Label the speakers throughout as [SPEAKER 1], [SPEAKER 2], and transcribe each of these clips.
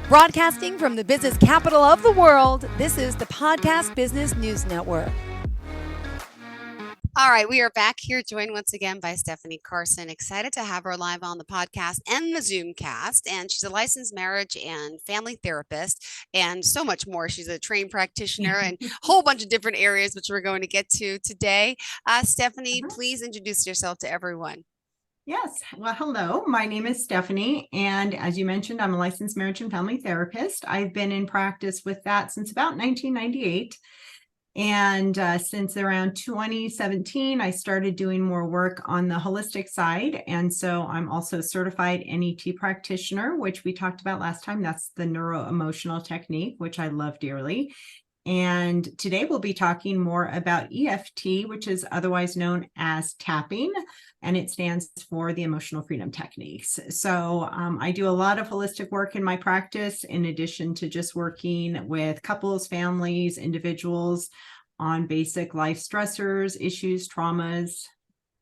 [SPEAKER 1] Broadcasting from the business capital of the world, this is the Podcast Business News Network.
[SPEAKER 2] All right, we are back here, joined once again by Stephanie Carson. Excited to have her live on the podcast and the Zoom cast. And she's a licensed marriage and family therapist and so much more. She's a trained practitioner and a whole bunch of different areas, which we're going to get to today. Stephanie, please introduce yourself to everyone.
[SPEAKER 3] Yes. Well, hello. My name is Stephanie. And as you mentioned, I'm a licensed marriage and family therapist. I've been in practice with that since about 1998. And since around 2017, I started doing more work on the holistic side. And so I'm also a certified NET practitioner, which we talked about last time. That's the neuro-emotional technique, which I love dearly. And today we'll be talking more about EFT, which is otherwise known as tapping, and it stands for the emotional freedom techniques. So I do a lot of holistic work in my practice, in addition to just working with couples, families, individuals on basic life stressors, issues, traumas,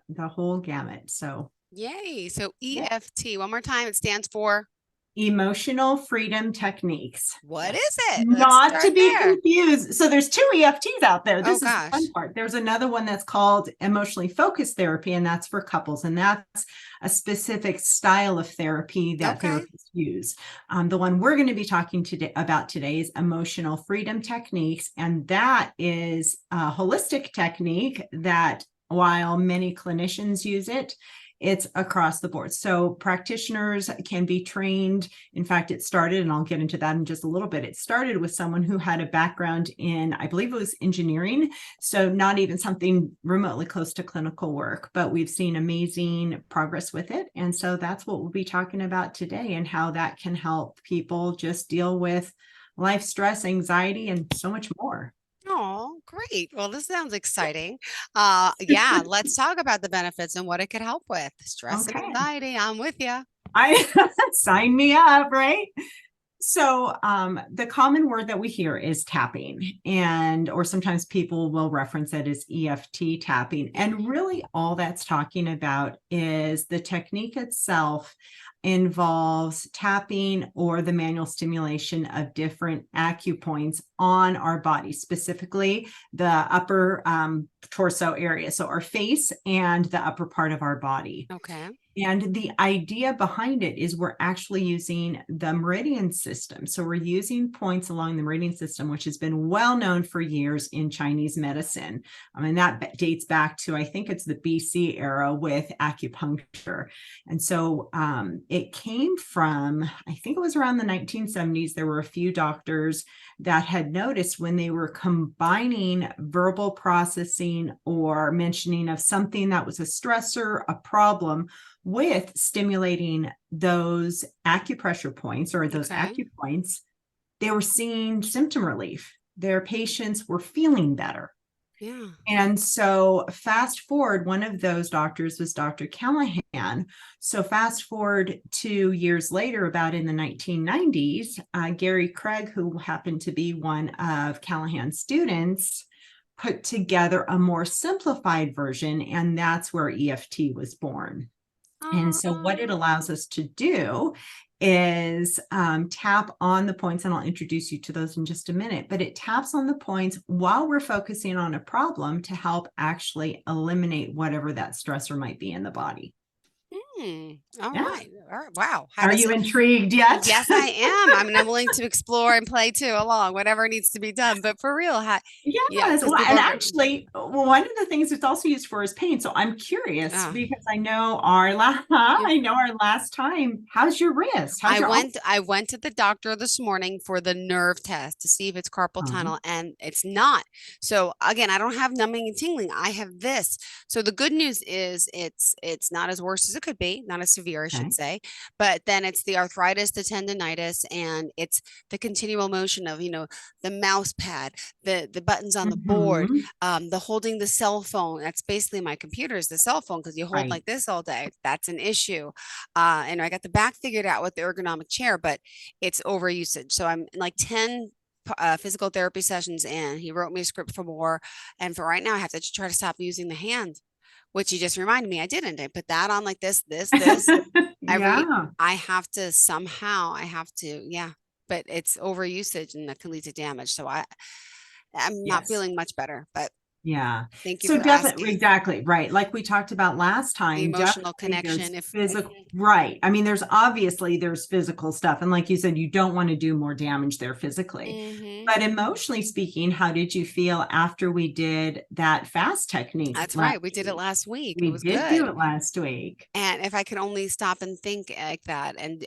[SPEAKER 3] the whole gamut. So
[SPEAKER 2] yay. So EFT, one more time, it stands for
[SPEAKER 3] emotional freedom techniques.
[SPEAKER 2] What is it?
[SPEAKER 3] Not to be confused. So there's two EFTs out there. This is the fun
[SPEAKER 2] gosh.
[SPEAKER 3] part. There's another one that's called emotionally focused therapy, and that's for couples. And that's a specific style of therapy that therapists use. The one we're going to be talking about today is emotional freedom techniques. And that is a holistic technique that, while many clinicians use it, it's across the board. So practitioners can be trained. In fact, it started, and I'll get into that in just a little bit. It started with someone who had a background in, I believe it was engineering. So not even something remotely close to clinical work, but we've seen amazing progress with it. And so that's what we'll be talking about today, and how that can help people just deal with life stress, anxiety, and so much more.
[SPEAKER 2] Oh, great. Well, this sounds exciting. Yeah, let's talk about the benefits and what it could help with. Stress and anxiety. I'm with you.
[SPEAKER 3] Sign me up, right? So the common word that we hear is tapping, or sometimes people will reference it as EFT tapping. And really all that's talking about is the technique itself involves tapping or the manual stimulation of different acupoints on our body, specifically the upper torso area. So our face and the upper part of our body.
[SPEAKER 2] Okay.
[SPEAKER 3] And the idea behind it is we're actually using the meridian system. So we're using points along the meridian system, which has been well known for years in Chinese medicine. I mean, that dates back to, I think it's the BC era with acupuncture. And so it came from, I think it was around the 1970s. There were a few doctors that had noticed when they were combining verbal processing or mentioning of something that was a stressor, a problem, with stimulating those acupressure points or those acupoints, they were seeing symptom relief. Their patients were feeling better.
[SPEAKER 2] Yeah.
[SPEAKER 3] And so fast forward, one of those doctors was Dr. Callahan. So fast forward 2 years later, about in the 1990s, Gary Craig, who happened to be one of Callahan's students, put together a more simplified version, and that's where EFT was born. And so what it allows us to do is tap on the points, and I'll introduce you to those in just a minute, but it taps on the points while we're focusing on a problem to help actually eliminate whatever that stressor might be in the body.
[SPEAKER 2] All right. Wow.
[SPEAKER 3] Are you intrigued yet?
[SPEAKER 2] Yes, I am. I mean, I'm willing to explore and play too along, whatever needs to be done. But for real,
[SPEAKER 3] yes. Well, and actually, one of the things it's also used for is pain. So I'm curious because I know our last time. How's your wrist?
[SPEAKER 2] I went to the doctor this morning for the nerve test to see if it's carpal tunnel, and it's not. So again, I don't have numbing and tingling. I have this. So the good news is it's not as worse as it could be, not as severe, I should say. But then it's the arthritis, the tendonitis, and it's the continual motion of, the mouse pad, the buttons on the board, the holding the cell phone. That's basically my computer is the cell phone, because you hold like this all day. That's an issue. And I got the back figured out with the ergonomic chair, but it's overusage. So I'm like 10 physical therapy sessions in. He wrote me a script for more. And for right now, I have to try to stop using the hand, which you just reminded me I didn't. I put that on like this. I have to but it's overusage and that can lead to damage. So I'm not
[SPEAKER 3] Yes.
[SPEAKER 2] feeling much better, but
[SPEAKER 3] Yeah.
[SPEAKER 2] thank you
[SPEAKER 3] So
[SPEAKER 2] for
[SPEAKER 3] definitely,
[SPEAKER 2] asking.
[SPEAKER 3] exactly, right. Like we talked about last
[SPEAKER 2] The
[SPEAKER 3] time,
[SPEAKER 2] emotional
[SPEAKER 3] definitely there's
[SPEAKER 2] connection. If
[SPEAKER 3] physical, right. I mean, there's physical stuff. And like you said, you don't want to do more damage there physically.
[SPEAKER 2] Mhm.
[SPEAKER 3] But emotionally speaking, how did you feel after we did that fast technique
[SPEAKER 2] That's
[SPEAKER 3] last
[SPEAKER 2] right. We did it
[SPEAKER 3] week?
[SPEAKER 2] last week. It
[SPEAKER 3] We
[SPEAKER 2] was
[SPEAKER 3] did do
[SPEAKER 2] good.
[SPEAKER 3] it last week.
[SPEAKER 2] And if I could only stop and think like that and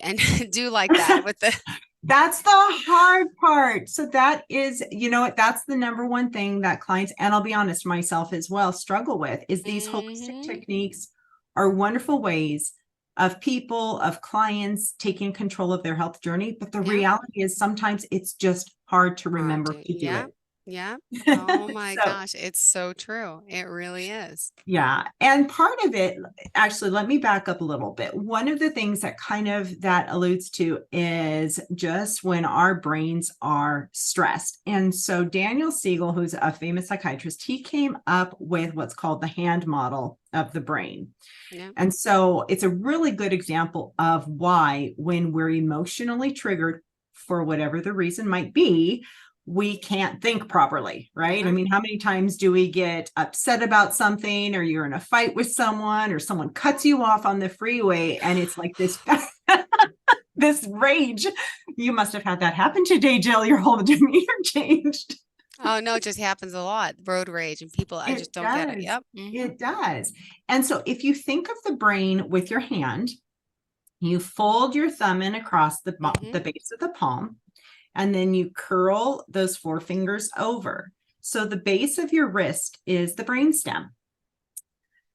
[SPEAKER 2] do like that with the
[SPEAKER 3] That's the hard part. So that is, you know what, that's the number one thing that clients, and I'll be honest, myself as well, struggle with is these holistic
[SPEAKER 2] Mhm.
[SPEAKER 3] techniques are wonderful ways of people, of clients taking control of their health journey. But the
[SPEAKER 2] Yeah.
[SPEAKER 3] reality is sometimes it's just hard to
[SPEAKER 2] Hard
[SPEAKER 3] remember
[SPEAKER 2] to,
[SPEAKER 3] to do
[SPEAKER 2] yeah.
[SPEAKER 3] it.
[SPEAKER 2] Yeah. Oh my
[SPEAKER 3] So
[SPEAKER 2] gosh. It's so true. It really is.
[SPEAKER 3] yeah, and part of it, actually, let me back up a little bit. One of the things that kind of that alludes to is just when our brains are stressed. And so Daniel Siegel, who's a famous psychiatrist, he came up with what's called the hand model of the brain.
[SPEAKER 2] Yeah.
[SPEAKER 3] And so it's a really good example of why when we're emotionally triggered for whatever the reason might be, we can't think properly, right? I
[SPEAKER 2] Yeah.
[SPEAKER 3] mean, how many times do we get upset about something, or you're in a fight with someone, or someone cuts you off on the freeway, and it's like this this rage. You must have had that happen today, Jill. Your whole demeanor changed.
[SPEAKER 2] Oh no, it just happens a lot. Road rage and people, I
[SPEAKER 3] It
[SPEAKER 2] just don't get it.
[SPEAKER 3] does.
[SPEAKER 2] Yep. Hmm.
[SPEAKER 3] It does. And so if you think of the brain with your hand, you fold your thumb in across the
[SPEAKER 2] Hmm.
[SPEAKER 3] base of the palm, and then you curl those four fingers over. So the base of your wrist is the brainstem.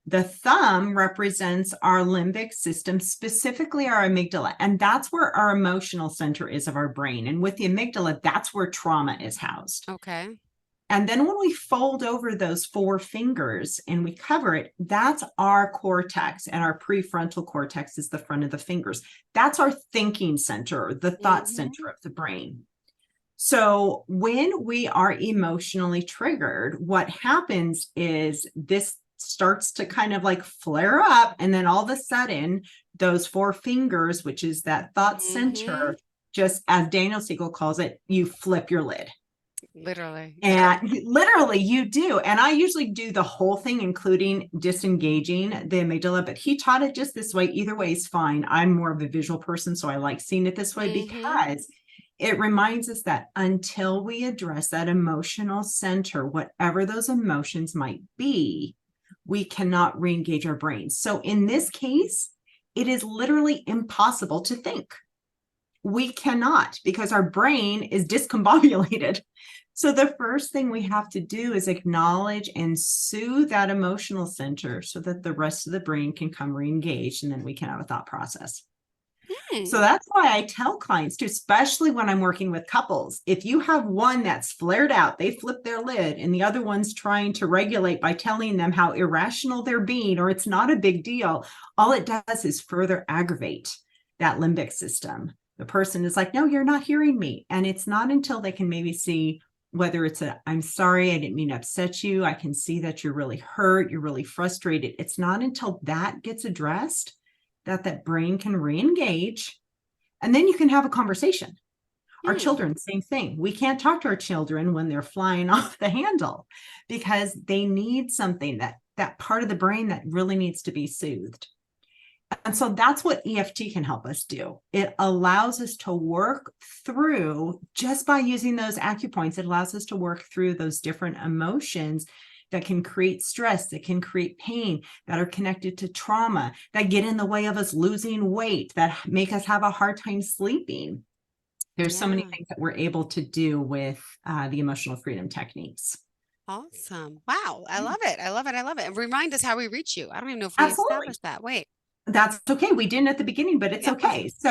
[SPEAKER 3] The thumb represents our limbic system, specifically our amygdala, and that's where our emotional center is of our brain. And with the amygdala, that's where trauma is housed.
[SPEAKER 2] Okay.
[SPEAKER 3] And then when we fold over those four fingers and we cover it, that's our cortex, and our prefrontal cortex is the front of the fingers. That's our thinking center, the thought center
[SPEAKER 2] Hmm.
[SPEAKER 3] of the brain. So when we are emotionally triggered, what happens is this starts to kind of like flare up. And then all of a sudden, those four fingers, which is that thought
[SPEAKER 2] Hmm.
[SPEAKER 3] center, just as Daniel Siegel calls it, you flip your lid.
[SPEAKER 2] Literally. Yep.
[SPEAKER 3] And literally, you do. And I usually do the whole thing, including disengaging the amygdala, but he taught it just this way. Either way is fine. I'm more of a visual person, so I like seeing it this way
[SPEAKER 2] Hmm.
[SPEAKER 3] because it reminds us that until we address that emotional center, whatever those emotions might be, we cannot re-engage our brains. So in this case, it is literally impossible to think. We cannot, because our brain is discombobulated. So the first thing we have to do is acknowledge and soothe that emotional center so that the rest of the brain can come re-engage, and then we can have a thought process. So
[SPEAKER 2] Hmm.
[SPEAKER 3] that's why I tell clients to, especially when I'm working with couples, if you have one that's flared out, they flip their lid, and the other one's trying to regulate by telling them how irrational they're being, or it's not a big deal, all it does is further aggravate that limbic system. The person is like, no, you're not hearing me. And it's not until they can maybe see whether it's a, I'm sorry, I didn't mean to upset you. I can see that you're really hurt. You're really frustrated. It's not until that gets addressed that brain can re-engage, and then you can have a conversation. Our
[SPEAKER 2] Hmm.
[SPEAKER 3] children, same thing. We can't talk to our children when they're flying off the handle because they need something, that part of the brain that really needs to be soothed. And so that's what EFT can help us do. It allows us to work through, just by using those acupoints, it allows us to work through those different emotions that can create stress, that can create pain, that are connected to trauma, that get in the way of us losing weight, that make us have a hard time sleeping. There's so many
[SPEAKER 2] Yeah.
[SPEAKER 3] things that we're able to do with the emotional freedom techniques.
[SPEAKER 2] Awesome. Wow. I love it. I love it. I love it. And remind us how we reach you. I don't even know if we
[SPEAKER 3] Absolutely.
[SPEAKER 2] established that. Wait.
[SPEAKER 3] That's okay. We didn't at the beginning, but it's
[SPEAKER 2] Yep.
[SPEAKER 3] okay. So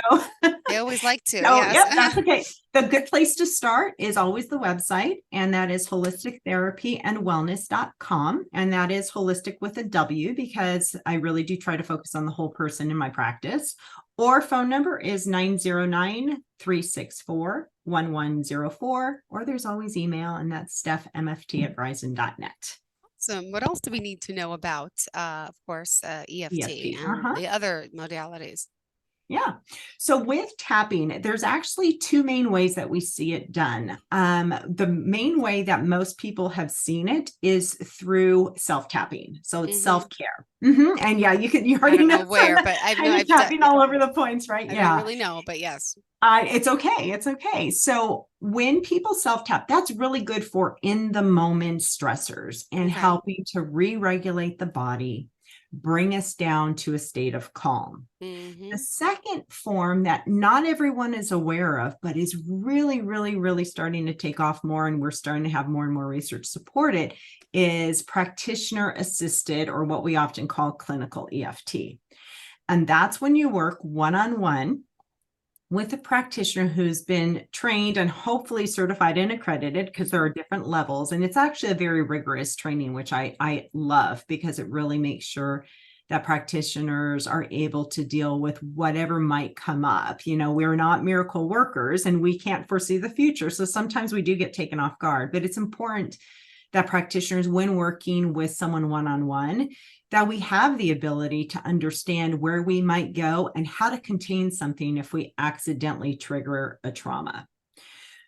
[SPEAKER 2] I always like to.
[SPEAKER 3] So,
[SPEAKER 2] Yes.
[SPEAKER 3] yep, that's okay. The good place to start is always the website, and that is holistictherapyandwellness.com. And that is holistic with a W, because I really do try to focus on the whole person in my practice. Or phone number is 909-364-1104. Or there's always email, and that's stephmft@verizon.net.
[SPEAKER 2] Awesome. What else do we need to know about, of course, EFT
[SPEAKER 3] EFT.
[SPEAKER 2] and the other modalities?
[SPEAKER 3] Yeah. So with tapping, there's actually two main ways that we see it done. The main way that most people have seen it is through self-tapping. So it's self-care. And yeah, you
[SPEAKER 2] I
[SPEAKER 3] already
[SPEAKER 2] don't
[SPEAKER 3] know
[SPEAKER 2] know where, but I've
[SPEAKER 3] kind of tapping all over the points, right?
[SPEAKER 2] I
[SPEAKER 3] Yeah.
[SPEAKER 2] don't really know, but yes.
[SPEAKER 3] It's okay. It's okay. So when people self-tap, that's really good for in the moment stressors and
[SPEAKER 2] Okay.
[SPEAKER 3] helping to re-regulate the body, bring us down to a state of calm. The second form that not everyone is aware of, but is really, really, really starting to take off more, and we're starting to have more and more research support it, is practitioner assisted, or what we often call clinical EFT. And that's when you work one-on-one with a practitioner who's been trained and hopefully certified and accredited, because there are different levels. And it's actually a very rigorous training, which I love, because it really makes sure that practitioners are able to deal with whatever might come up. We're not miracle workers and we can't foresee the future. So sometimes we do get taken off guard, but it's important that practitioners, when working with someone one-on-one, that we have the ability to understand where we might go and how to contain something if we accidentally trigger a trauma.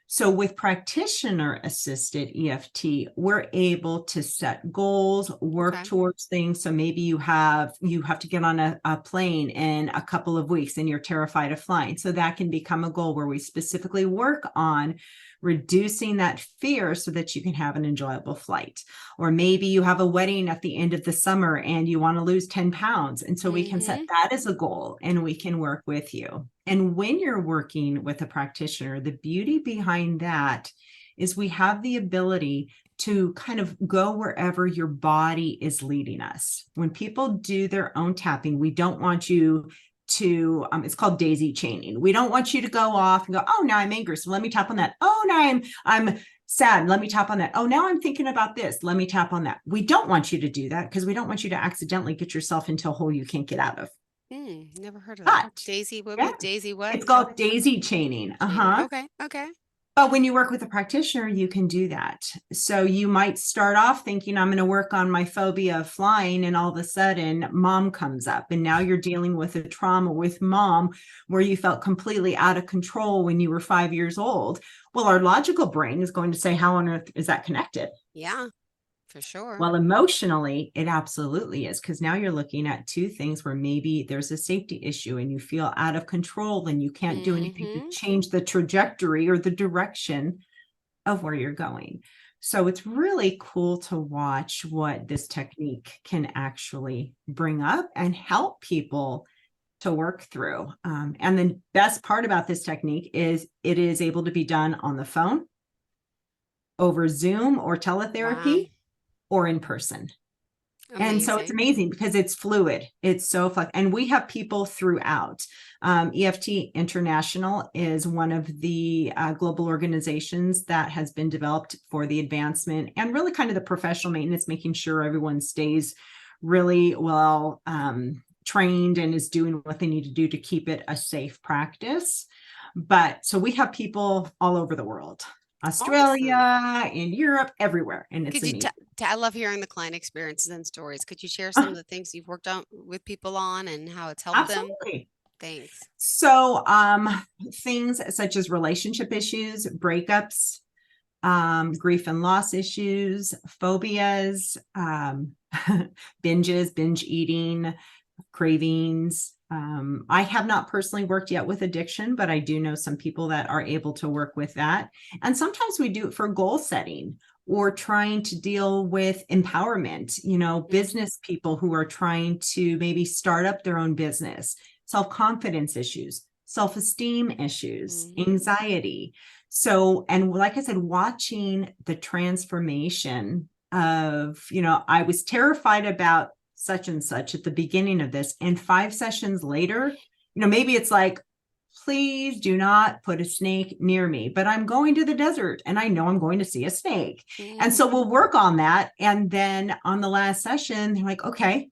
[SPEAKER 3] So with practitioner assisted EFT, we're able to set goals, work towards things. So maybe you have to get on a plane in a couple of weeks and you're terrified of flying. So that can become a goal where we specifically work on reducing that fear so that you can have an enjoyable flight. Or maybe you have a wedding at the end of the summer and you want to lose 10 pounds. And so we can set that as a goal and we can work with you. And when you're working with a practitioner, the beauty behind that is we have the ability to kind of go wherever your body is leading us. When people do their own tapping, we don't want you to, it's called daisy chaining. We don't want you to go off and go, oh, now I'm angry, so let me tap on that. Oh, now I'm sad, let me tap on that. Oh, now I'm thinking about this, let me tap on that. We don't want you to do that because we don't want you to accidentally get yourself into a hole you can't get out of.
[SPEAKER 2] Never heard of that. Daisy, Daisy what?
[SPEAKER 3] It's called daisy chaining.
[SPEAKER 2] Okay.
[SPEAKER 3] But when you work with a practitioner, you can do that. So you might start off thinking, I'm going to work on my phobia of flying, and all of a sudden mom comes up, and now you're dealing with a trauma with mom where you felt completely out of control when you were 5 years old. Well, our logical brain is going to say, how on earth is that connected?
[SPEAKER 2] Yeah, for sure.
[SPEAKER 3] Well, emotionally, it absolutely is, because now you're looking at two things where maybe there's a safety issue and you feel out of control and you can't do anything to change the trajectory or the direction of where you're going. So it's really cool to watch what this technique can actually bring up and help people to work through. And the best part about this technique is it is able to be done on the phone, over Zoom or teletherapy, or in person. Amazing. And so it's amazing because it's fluid. It's so fun. And we have people throughout. EFT International is one of the global organizations that has been developed for the advancement and really kind of the professional maintenance, making sure everyone stays really well trained and is doing what they need to do to keep it a safe practice. But so we have people all over the world. Australia, in Europe, everywhere. And it's amazing.
[SPEAKER 2] I love hearing the client experiences and stories. Could you share some of the things you've worked on with people on and how it's helped them? Thanks.
[SPEAKER 3] So things such as relationship issues, breakups, grief and loss issues, phobias, binge eating, cravings. I have not personally worked yet with addiction, but I do know some people that are able to work with that. And sometimes we do it for goal setting or trying to deal with empowerment, business people who are trying to maybe start up their own business, self-confidence issues, self-esteem issues, anxiety. So, and like I said, watching the transformation of, I was terrified about such and such at the beginning of this, and 5 sessions later, maybe it's like, please do not put a snake near me, but I'm going to the desert and I know I'm going to see a snake. And so we'll work on that. And then on the last session, they're like, okay,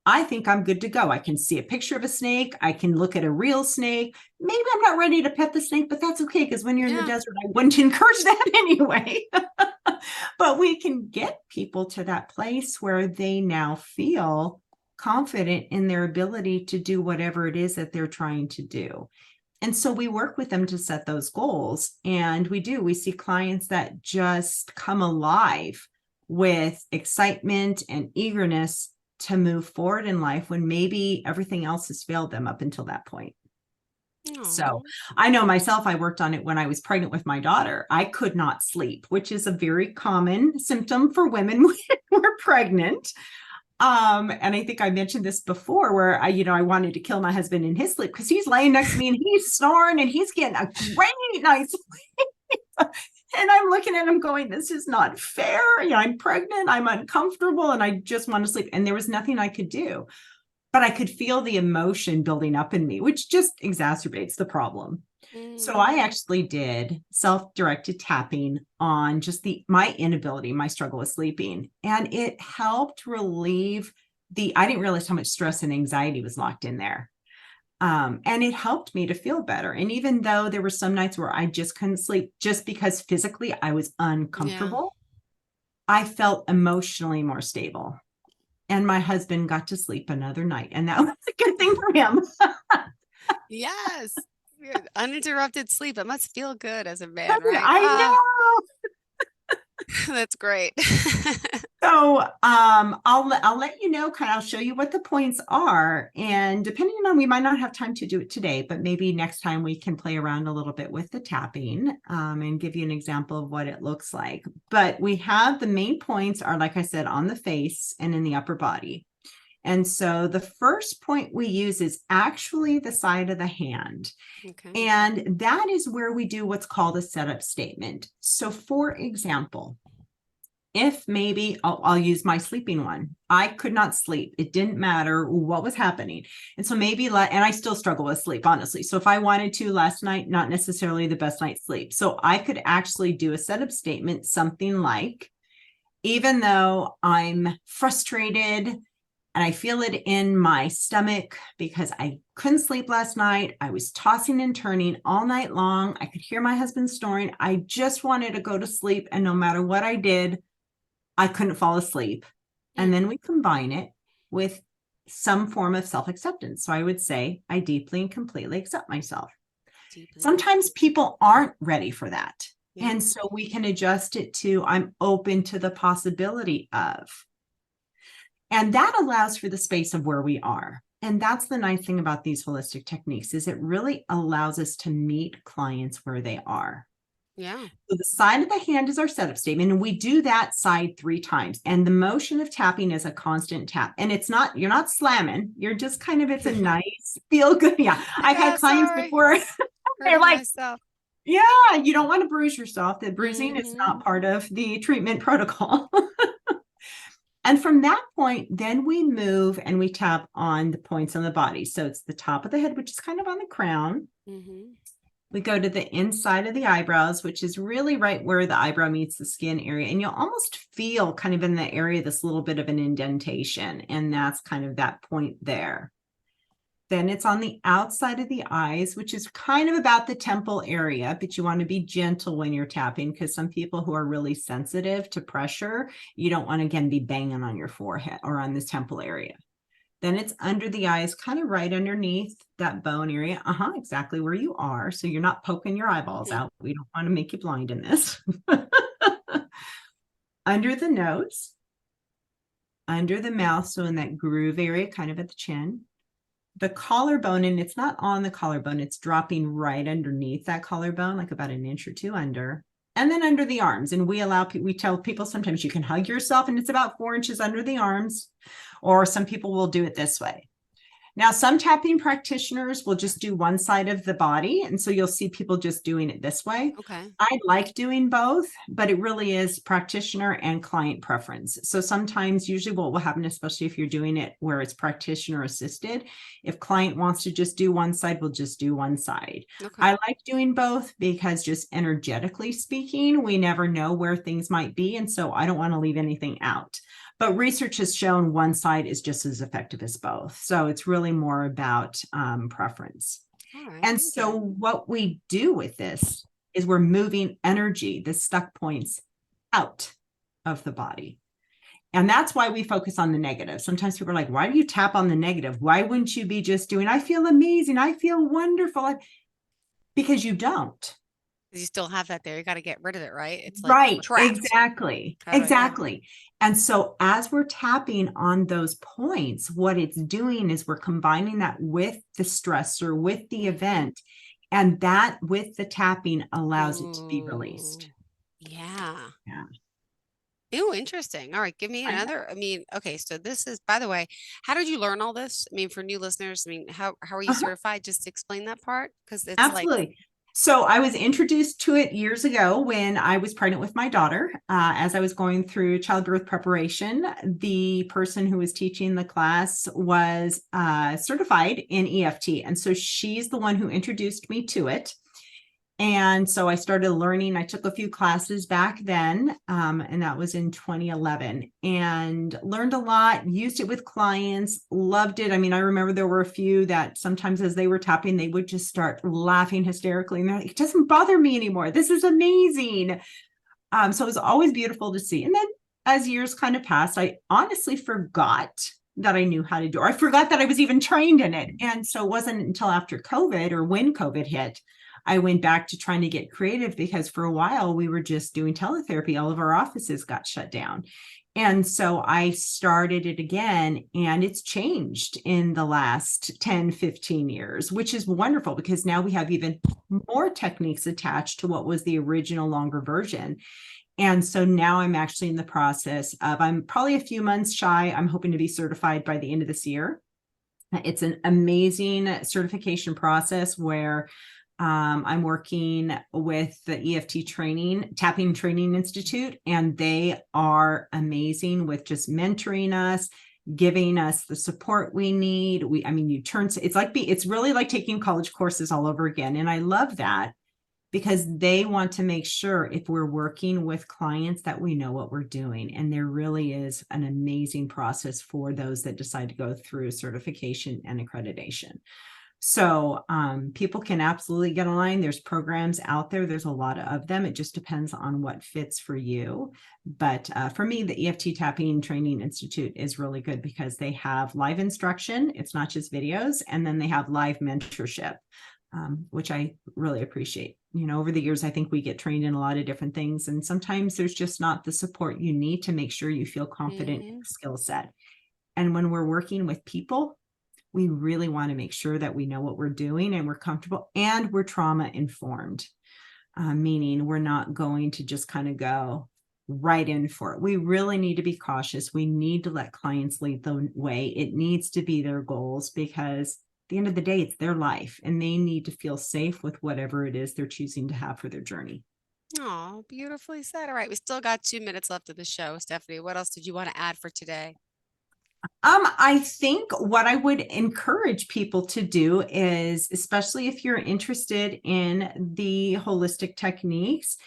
[SPEAKER 3] I think I'm good to go. I can see a picture of a snake. I can look at a real snake. Maybe I'm not ready to pet the snake, but that's okay. Because when you're in the desert, I wouldn't encourage that anyway. But we can get people to that place where they now feel confident in their ability to do whatever it is that they're trying to do. And so we work with them to set those goals. And we see clients that just come alive with excitement and eagerness to move forward in life when maybe everything else has failed them up until that point. So I know myself, I worked on it when I was pregnant with my daughter. I could not sleep, which is a very common symptom for women when we're pregnant. And I think I mentioned this before where I wanted to kill my husband in his sleep because he's laying next to me and he's snoring and he's getting a great night's sleep. And I'm looking at him going, this is not fair. I'm pregnant, I'm uncomfortable, and I just want to sleep. And there was nothing I could do, but I could feel the emotion building up in me, which just exacerbates the problem. So I actually did self-directed tapping on just my inability, my struggle with sleeping. And it helped relieve I didn't realize how much stress and anxiety was locked in there. And it helped me to feel better. And even though there were some nights where I just couldn't sleep just because physically I was uncomfortable, I felt emotionally more stable. And my husband got to sleep another night. And that was a good thing for him.
[SPEAKER 2] Yes. Uninterrupted sleep. It must feel good as a man, right?
[SPEAKER 3] I know.
[SPEAKER 2] That's great.
[SPEAKER 3] So I'll let you know, I'll show you what the points are. And depending on, we might not have time to do it today, but maybe next time we can play around a little bit with the tapping and give you an example of what it looks like. But we have the main points are, like I said, on the face and in the upper body. And so the first point we use is actually the side of the hand.
[SPEAKER 2] Okay.
[SPEAKER 3] And that is where we do what's called a setup statement. So for example, if maybe I'll use my sleeping one, I could not sleep. It didn't matter what was happening. And so maybe, and I still struggle with sleep, honestly. So if I wanted to last night, not necessarily the best night's sleep. So I could actually do a setup statement, something like, even though I'm frustrated and I feel it in my stomach because I couldn't sleep last night. I was tossing and turning all night long. I could hear my husband snoring. I just wanted to go to sleep. And no matter what I did, I couldn't fall asleep. And then we combine it with some form of self-acceptance. So I would say, I deeply and completely accept myself. Sometimes people aren't ready for that. Yeah. And so we can adjust it to, I'm open to the possibility of. And that allows for the space of where we are. And that's the nice thing about these holistic techniques is it really allows us to meet clients where they are.
[SPEAKER 2] Yeah.
[SPEAKER 3] So the side of the hand is our setup statement, and we do that side 3 times. And the motion of tapping is a constant tap. And it's not, you're not slamming. You're just kind of, it's a nice, feel good. Yeah. I've had clients before. They're like, myself. Yeah, you don't want to bruise yourself. The bruising is not part of the treatment protocol. And from that point, then we move and we tap on the points on the body. So it's the top of the head, which is kind of on the crown. We go to the inside of the eyebrows, which is really right where the eyebrow meets the skin area. And you'll almost feel kind of in the area, this little bit of an indentation. And that's kind of that point there. Then it's on the outside of the eyes, which is kind of about the temple area, but you want to be gentle when you're tapping because some people who are really sensitive to pressure, you don't want to, again, be banging on your forehead or on this temple area. Then it's under the eyes, kind of right underneath that bone area. Exactly where you are. So you're not poking your eyeballs out. We don't want to make you blind in this. Under the nose, under the mouth. So in that groove area, kind of at the chin. The collarbone, and it's not on the collarbone, it's dropping right underneath that collarbone, like about an inch or 2 under. And then under the arms. And we tell people sometimes you can hug yourself and it's about 4 inches under the arms, or some people will do it this way. Now, some tapping practitioners will just do one side of the body. And so you'll see people just doing it this way.
[SPEAKER 2] Okay.
[SPEAKER 3] I like doing both, but it really is practitioner and client preference. So sometimes, usually what will happen, especially if you're doing it where it's practitioner assisted, if client wants to just do one side, we'll just do one side. Okay. I like doing both because just energetically speaking, we never know where things might be. And so I don't want to leave anything out. But research has shown one side is just as effective as both. So it's really more about preference. All right, and so what we do with this is we're moving energy, the stuck points, out of the body. And that's why we focus on the negative. Sometimes people are like, why do you tap on the negative? Why wouldn't you be just doing, I feel amazing, I feel wonderful? Because you don't.
[SPEAKER 2] You still have that there. You got to get rid of it, right? It's like
[SPEAKER 3] Right,
[SPEAKER 2] trapped.
[SPEAKER 3] exactly.
[SPEAKER 2] How do I- yeah.
[SPEAKER 3] Exactly. And so as we're tapping on those points, what it's doing is we're combining that with the stressor, with the event, and that with the tapping allows it to be released.
[SPEAKER 2] Ooh, yeah.
[SPEAKER 3] Yeah.
[SPEAKER 2] Ew, interesting. All right, give me
[SPEAKER 3] I know.
[SPEAKER 2] another. I mean, okay, so this is, by the way, how did you learn all this? I mean, for new listeners, I mean, how are you
[SPEAKER 3] Uh-huh.
[SPEAKER 2] certified? Just explain that part, because it's like,
[SPEAKER 3] Absolutely. So I was introduced to it years ago when I was pregnant with my daughter. As I was going through childbirth preparation, the person who was teaching the class was certified in EFT. And so she's the one who introduced me to it. And so I started learning. I took a few classes back then, and that was in 2011, and learned a lot, used it with clients, loved it. I mean, I remember there were a few that sometimes as they were tapping, they would just start laughing hysterically. And they're like, it doesn't bother me anymore. This is amazing. So it was always beautiful to see. And then as years kind of passed, I honestly forgot that I knew how to do it. I forgot that I was even trained in it. And so it wasn't until after COVID, or when COVID hit, I went back to trying to get creative, because for a while we were just doing teletherapy. All of our offices got shut down. And so I started it again, and it's changed in the last 10, 15 years, which is wonderful, because now we have even more techniques attached to what was the original longer version. And so now I'm actually in the process of, I'm probably a few months shy. I'm hoping to be certified by the end of this year. It's an amazing certification process where I'm working with the EFT Tapping Training Institute, and they are amazing with just mentoring us, giving us the support we need. It's really like taking college courses all over again. And I love that, because they want to make sure if we're working with clients that we know what we're doing. And there really is an amazing process for those that decide to go through certification and accreditation. So people can absolutely get online. There's programs out there. There's a lot of them. It just depends on what fits for you. But for me, the EFT Tapping Training Institute is really good, because they have live instruction. It's not just videos. And then they have live mentorship, which I really appreciate. You know, over the years, I think we get trained in a lot of different things. And sometimes there's just not the support you need to make sure you feel confident in the skill set. And when we're working with people, we really want to make sure that we know what we're doing and we're comfortable and we're trauma informed, meaning we're not going to just kind of go right in for it. We really need to be cautious. We need to let clients lead the way. It needs to be their goals, because at the end of the day, it's their life, and they need to feel safe with whatever it is they're choosing to have for their journey.
[SPEAKER 2] oh, beautifully said. All right, we still got 2 minutes left of the show, Stephanie. What else did you want to add for today?
[SPEAKER 3] I think what I would encourage people to do is, especially if you're interested in the holistic techniques,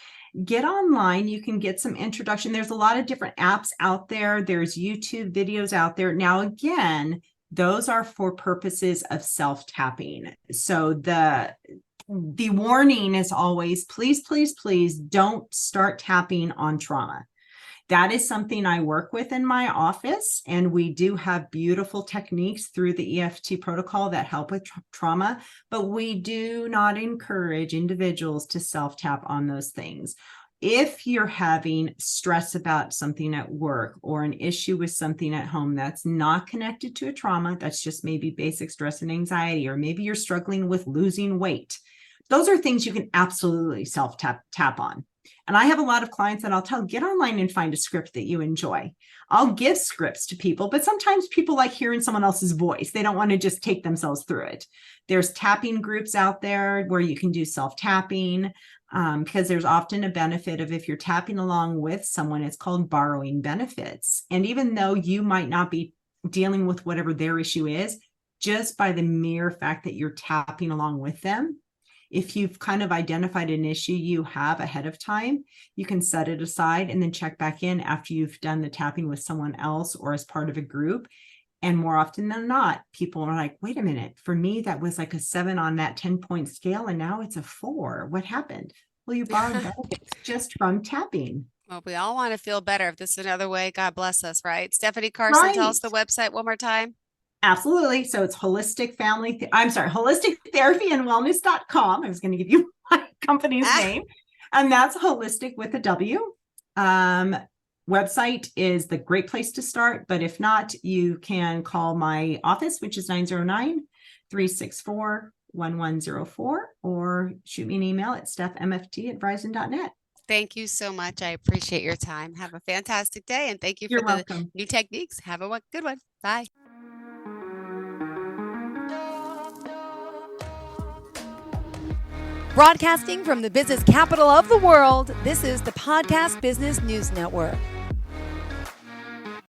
[SPEAKER 3] get online. You can get some introduction. There's a lot of different apps out there. There's YouTube videos out there. Now, again, those are for purposes of self-tapping. So the warning is always, please, please, please don't start tapping on trauma. That is something I work with in my office, and we do have beautiful techniques through the EFT protocol that help with trauma, but we do not encourage individuals to self-tap on those things. If you're having stress about something at work or an issue with something at home that's not connected to a trauma, that's just maybe basic stress and anxiety, or maybe you're struggling with losing weight, those are things you can absolutely self-tap on. And I have a lot of clients that I'll tell, get online and find a script that you enjoy. I'll give scripts to people, but sometimes people like hearing someone else's voice. They don't want to just take themselves through it. There's tapping groups out there where you can do self-tapping, because there's often a benefit of, if you're tapping along with someone, it's called borrowing benefits. And even though you might not be dealing with whatever their issue is, just by the mere fact that you're tapping along with them, if you've kind of identified an issue you have ahead of time, you can set it aside and then check back in after you've done the tapping with someone else or as part of a group. And more often than not, people are like, wait a minute, for me, that was like a 7 on that 10-point scale, and now it's a 4. What happened? Well, you borrowed benefits just from tapping.
[SPEAKER 2] Well, we all want to feel better. If this is another way, God bless us, right? Stephanie Carson, tell us the website one more time.
[SPEAKER 3] Absolutely. So it's holistic therapy and wellness.com. I was going to give you my company's name, and that's holistic with a W. Website is the great place to start, but if not, you can call my office, which is 909-364-1104, or shoot me an email at stephmft@verizon.net.
[SPEAKER 2] Thank you so much. I appreciate your time. Have a fantastic day, and thank you
[SPEAKER 3] You're
[SPEAKER 2] for
[SPEAKER 3] welcome.
[SPEAKER 2] the new techniques. Have a good one. Bye.
[SPEAKER 1] Broadcasting from the business capital of the world, this is the Podcast Business News Network.